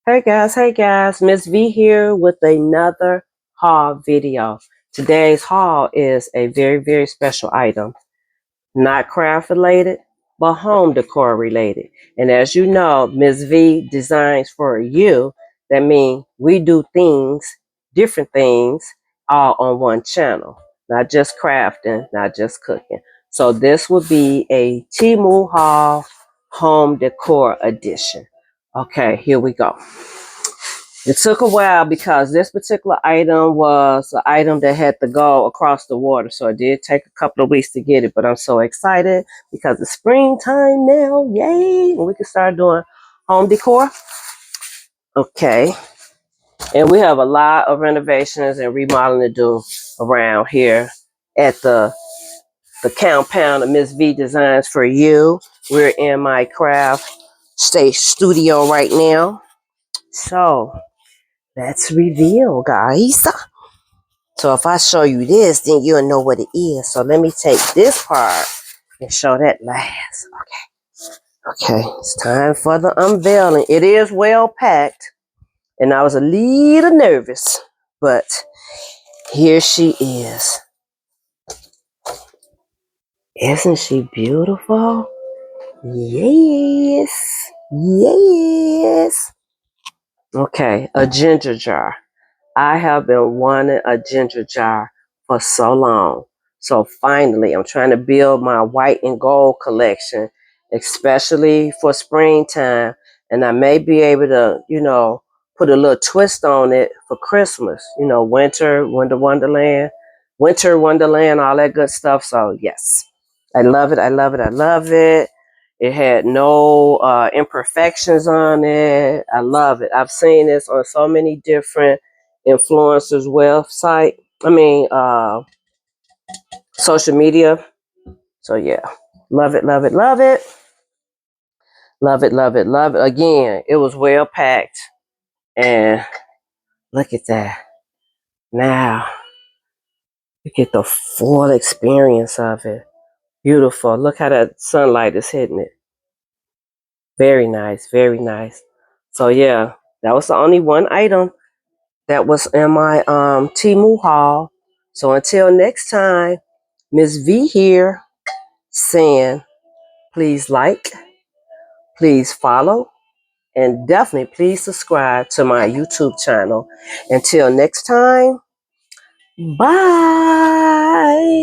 Hey guys, Miss V here with another haul video. Today's haul is a very special item, not craft related, but home decor related. And as you know, Miss V designs for you. That means we do things, different things, all on one channel, not just crafting, not just cooking. So this will be a Temu haul home decor edition. Okay, here we go. It took a while because this particular item was an item that had to go across the water. So it did take a couple of weeks to get it, but I'm so excited because it's springtime now. Yay! And we can start doing home decor. Okay. And we have a lot of renovations and remodeling to do around here at the compound of Miss V Designs for You. We're in my craft stage studio right now. So let's reveal, guys. So if I show you this, then you'll know what it is. So let me take this part and show that last. Okay. Okay, it's time for the unveiling. It is well packed, and I was a little nervous, but here she is. Isn't she beautiful? Yes. Yes. Okay, a ginger jar. I have been wanting a ginger jar for so long. So finally, I'm trying to build my white and gold collection, especially for springtime. And I may be able to, put a little twist on it for Christmas. Winter Wonderland, all that good stuff. So yes, I love it. I love it. I love it. It had no imperfections on it. I love it. I've seen this on so many different influencers' website. Social media. So yeah, love it, love it, love it, love it, love it, love it. Again, it was well packed, and look at that. Now you get the full experience of it. Beautiful. Look how that sunlight is hitting it. Very nice, very nice. So yeah, that was the only one item that was in my Temu haul. So until next time, Miss V here saying please like, please follow, and definitely please subscribe to my YouTube channel. Until next time, bye.